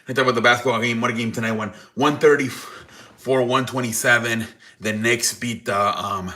I talk about the basketball game. What a game tonight! Won 134-127. The Knicks beat um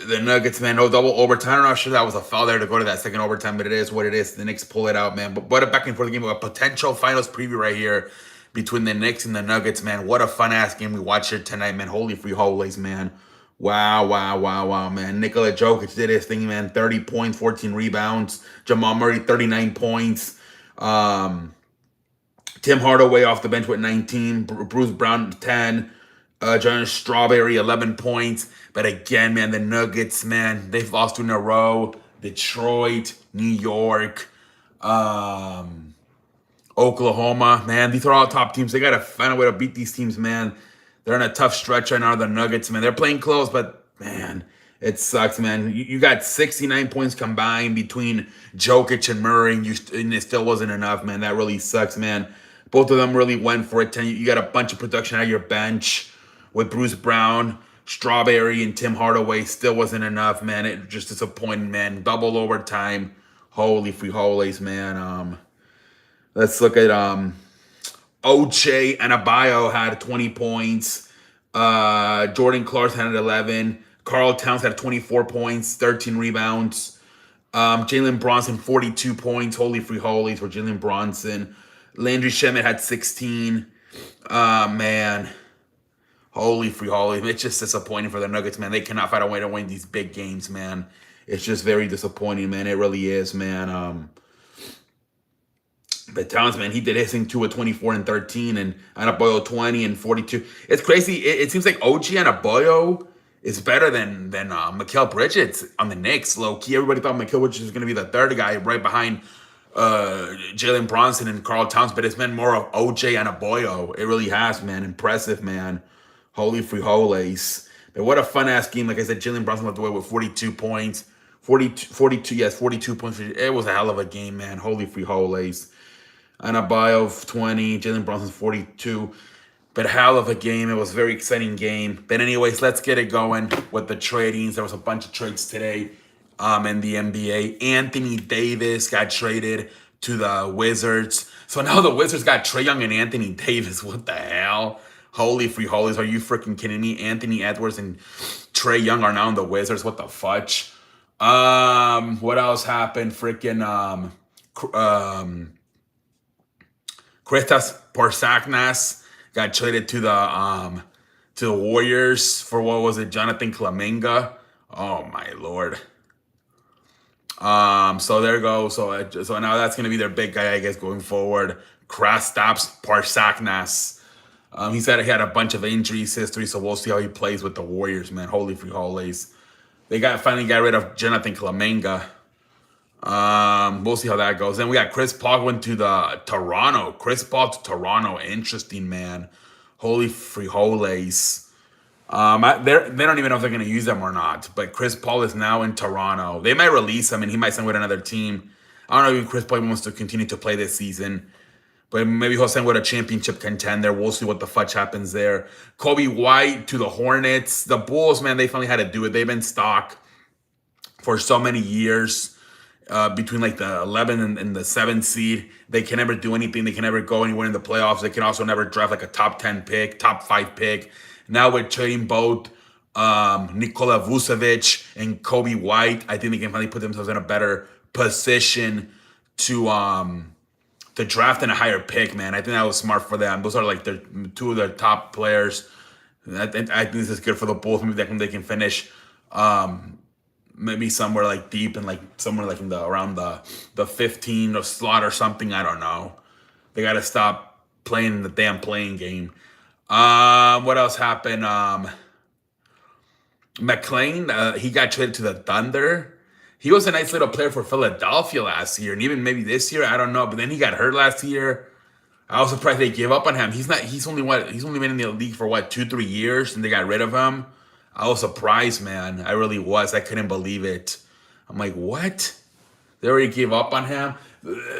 the Nuggets, man. No double overtime. I'm not sure that was a foul there to go to that second overtime, but it is what it is. The Knicks pull it out, man. But what a back and forth game. A potential finals preview right here between the Knicks and the Nuggets, man. What a fun ass game we watched here tonight, man. Holy free holies, man. Wow, wow, wow, wow, man. Nikola Jokic did his thing, man. 30 points, 14 rebounds. Jamal Murray, 39 points. Um, Tim Hardaway off the bench with 19. Bruce Brown, 10. John Strawberry, 11 points. But again, man, the Nuggets, man, they've lost two in a row. Detroit, New York, um, Oklahoma, man. These are all top teams. They got to find a way to beat these teams, man. They're in a tough stretch right now, the Nuggets, man. They're playing close, but, man, it sucks, man. You got 69 points combined between Jokic and Murray, and it still wasn't enough, man. That really sucks, man. Both of them really went for it. You got a bunch of production out of your bench with Bruce Brown, Strawberry, and Tim Hardaway. Still wasn't enough, man. It just disappointed, man. Double overtime. Holy free holies, man. Let's look at Oche Adebayo had 20 points. Jordan Clarkson had 11. Carl Towns had 24 points, 13 rebounds. Jalen Bronson, 42 points. Holy free holies for Jalen Bronson. Landry Shamet had 16. Man. Holy free holies. It's just disappointing for the Nuggets, man. They cannot find a way to win these big games, man. It's just very disappointing, man. It really is, man. But Towns, man, he did his thing too with 24 and 13, and Adebayo 20 and 42. It's crazy. It seems like OG Adebayo is better than Mikal Bridges on the Knicks. Low key, everybody thought Mikal Bridges was going to be the third guy right behind Jalen Bronson and Carl Towns, but it's been more of OJ Adebayo. It really has, man. Impressive, man. Holy free holies. But what a fun ass game. Like I said, Jalen Bronson left away with 42 points. 42 points. It was a hell of a game, man. Holy free holies. Adebayo 20, Jalen Bronson's 42. But hell of a game. It was a very exciting game. But anyways, let's get it going with the tradings. There was a bunch of trades today in the NBA. Anthony Davis got traded to the Wizards. So now the Wizards got Trae Young and Anthony Davis. What the hell? Holy free holies. Are you freaking kidding me? Anthony Edwards and Trae Young are now in the Wizards. What the fudge? What else happened? Freaking Kristaps Porzingis got traded to the Warriors for what was it? Jonathan Kuminga. Oh my lord. So there you go. So now that's gonna be their big guy, I guess, going forward. Kristaps Porzingis. He said he had a bunch of injuries history, so we'll see how he plays with the Warriors, man. Holy free holies. They finally got rid of Jonathan Kuminga. We'll see how that goes. Then we got Chris Paul went to the Toronto. Chris Paul to Toronto. Interesting, man. Holy free holies. They don't even know if they're going to use them or not. But Chris Paul is now in Toronto. They might release him and he might sign with another team. I don't know if Chris Paul wants to continue to play this season. But maybe he'll sign with a championship contender. We'll see what the fudge happens there. Kobe White to the Hornets. The Bulls, man, they finally had to do it. They've been stuck for so many years. Between like the 11 and the 7 seed. They can never do anything. They can never go anywhere in the playoffs. They can also never draft like a top 10 pick, top 5 pick. Now with trading both Nikola Vucevic and Kobe White, I think they can finally put themselves in a better position to draft in a higher pick, man. I think that was smart for them. Those are like two of their top players. I think this is good for the Bulls. Maybe they can finish maybe somewhere like deep and like somewhere like in around the 15 slot or something. I don't know. They got to stop playing the damn playing game. What else happened? McClain, he got traded to the Thunder. He was a nice little player for Philadelphia last year, and even maybe this year. I don't know. But then he got hurt last year. I was surprised they gave up on him. He's only been in the league for 2-3 years, and they got rid of him. I was surprised, man. I really was. I couldn't believe it. I'm like, what? They already gave up on him?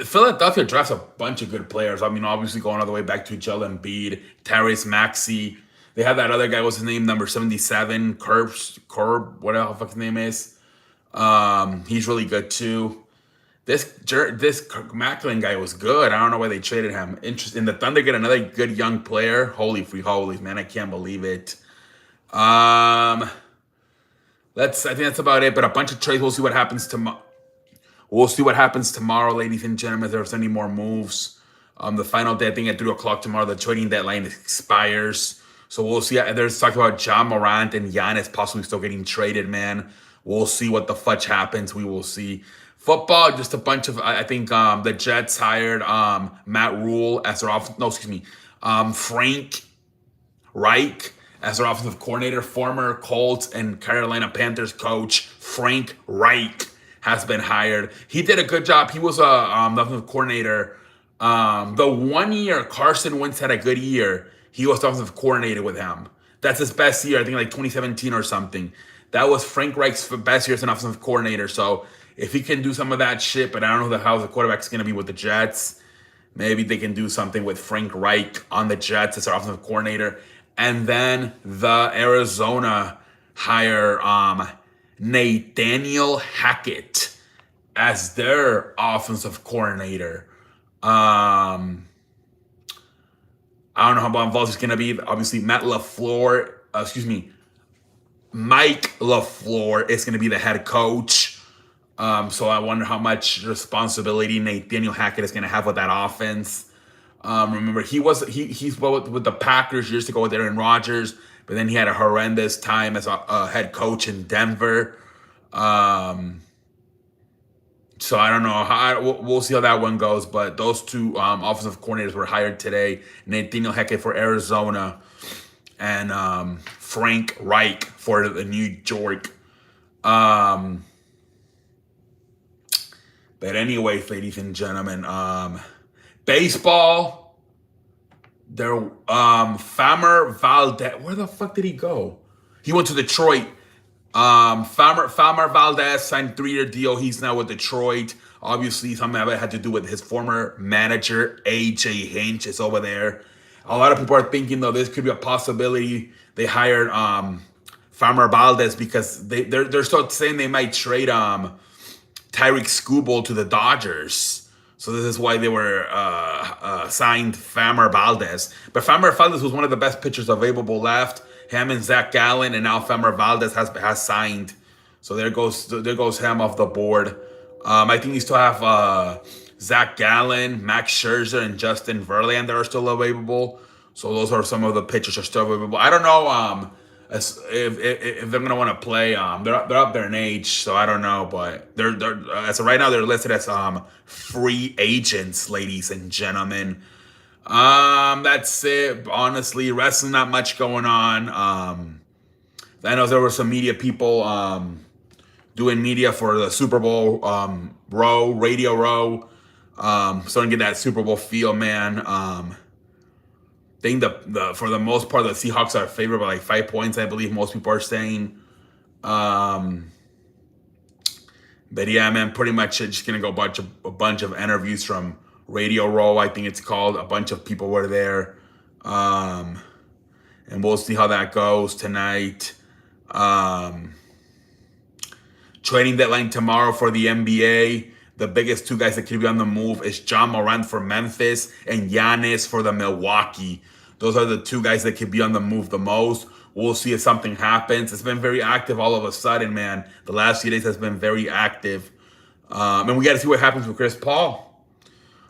Philadelphia drafts a bunch of good players. I mean, obviously going all the way back to Joel Embiid, Tyrese Maxey. They have that other guy. What's his name? Number 77, Curb, whatever the fuck his name is. He's really good too. This Macklin guy was good. I don't know why they traded him. Interesting. The Thunder get another good young player. Holy free holies, man! I can't believe it. Um, I think that's about it. But a bunch of trades. We'll see what happens tomorrow. We'll see what happens tomorrow, ladies and gentlemen. If there's any more moves. The final day, I think at 3 o'clock tomorrow, the trading deadline expires. So we'll see. There's talk about John Morant and Giannis possibly still getting traded, man. We'll see what the fudge happens. We will see. Football, just a bunch of, I think the Jets hired Matt Rule as their Frank Reich as their offensive coordinator. Former Colts and Carolina Panthers coach Frank Reich has been hired. He did a good job. He was a offensive coordinator. The 1 year Carson Wentz had a good year, he was the offensive coordinator with him. That's his best year, I think like 2017 or something. That was Frank Reich's best year as an offensive coordinator. So if he can do some of that shit, but I don't know how the quarterback's going to be with the Jets, maybe they can do something with Frank Reich on the Jets as their offensive coordinator. And then the Arizona hire Nathaniel Hackett as their offensive coordinator. I don't know how involved he's going to be. Obviously, Mike LaFleur is going to be the head coach. So I wonder how much responsibility Nathaniel Hackett is going to have with that offense. Remember, he's with the Packers years ago with Aaron Rodgers, but then he had a horrendous time as a head coach in Denver. So I don't know. We'll see how that one goes. But those two offensive coordinators were hired today. Nathaniel Hackett for Arizona and Frank Reich for the New York. But anyways, ladies and gentlemen, baseball. Framber Valdez. Where the fuck did he go? He went to Detroit. Framber Valdez signed a 3-year deal. He's now with Detroit. Obviously, something that had to do with his former manager, AJ Hinch, is over there. A lot of people are thinking, though, this could be a possibility. They hired Framber Valdez because they're still saying they might trade Tyreek Skubal to the Dodgers. So this is why they were signed Framber Valdez. But Framber Valdez was one of the best pitchers available left. Him and Zach Gallen, and now Framber Valdez has signed. So there goes him off the board. I think you still have Zach Gallen, Max Scherzer, and Justin Verlander that are still available. So those are some of the pitchers that are still available. I don't know if they're gonna want to play. They're up there in age, so I don't know. But they're as of right now they're listed as free agents, ladies and gentlemen. That's it. Honestly, wrestling, not much going on. I know there were some media people doing media for the Super Bowl Radio Row. Starting to get that Super Bowl feel, man. I think for the most part the Seahawks are favored by like 5 points, I believe most people are saying. But yeah, man, pretty much just gonna go a bunch of interviews from Radio Row, I think it's called. A bunch of people were there. And we'll see how that goes tonight. Trading deadline tomorrow for the NBA. The biggest two guys that could be on the move is John Morant for Memphis and Giannis for the Milwaukee. Those are the two guys that could be on the move the most. We'll see if something happens. It's been very active all of a sudden, man. The last few days has been very active. And we got to see what happens with Chris Paul.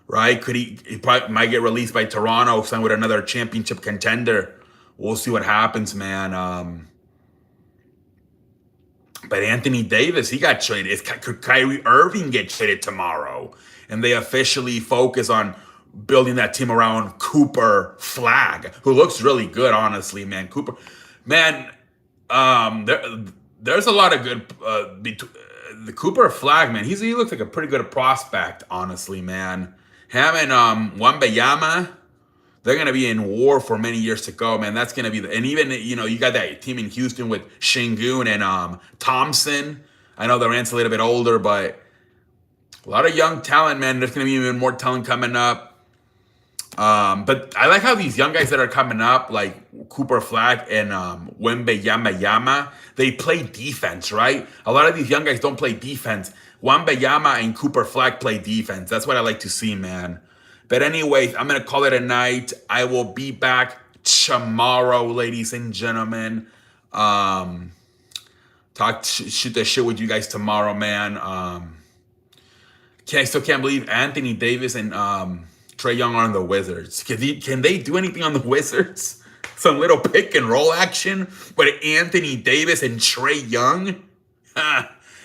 Right? He probably might get released by Toronto, signed with another championship contender. We'll see what happens, man. But Anthony Davis, he got traded. Could Kyrie Irving get traded tomorrow? And they officially focus on building that team around Cooper Flag, who looks really good, honestly, man. Cooper, man, there's a lot of good the Cooper Flag, man. He looks like a pretty good prospect, honestly, man. Him and Wembanyama, they're going to be in war for many years to go, man. That's going to be and even, you got that team in Houston with Şengün and Thompson. I know Durant's a little bit older, but a lot of young talent, man. There's going to be even more talent coming up. But I like how these young guys that are coming up, like Cooper Flag and Wembe Yama, they play defense, right? A lot of these young guys don't play defense. Wembe Yama and Cooper Flag play defense. That's what I like to see, man. But anyways, I'm going to call it a night. I will be back tomorrow, ladies and gentlemen. Shoot the shit with you guys tomorrow, man. I still can't believe Anthony Davis and Trae Young are on the Wizards. Can they do anything on the Wizards? Some little pick and roll action? But Anthony Davis and Trae Young?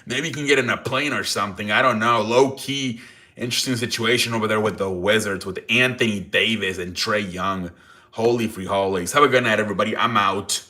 Maybe you can get in a plane or something. I don't know. Low key, interesting situation over there with the Wizards with Anthony Davis and Trae Young. Holy free holies. Have a good night, everybody. I'm out.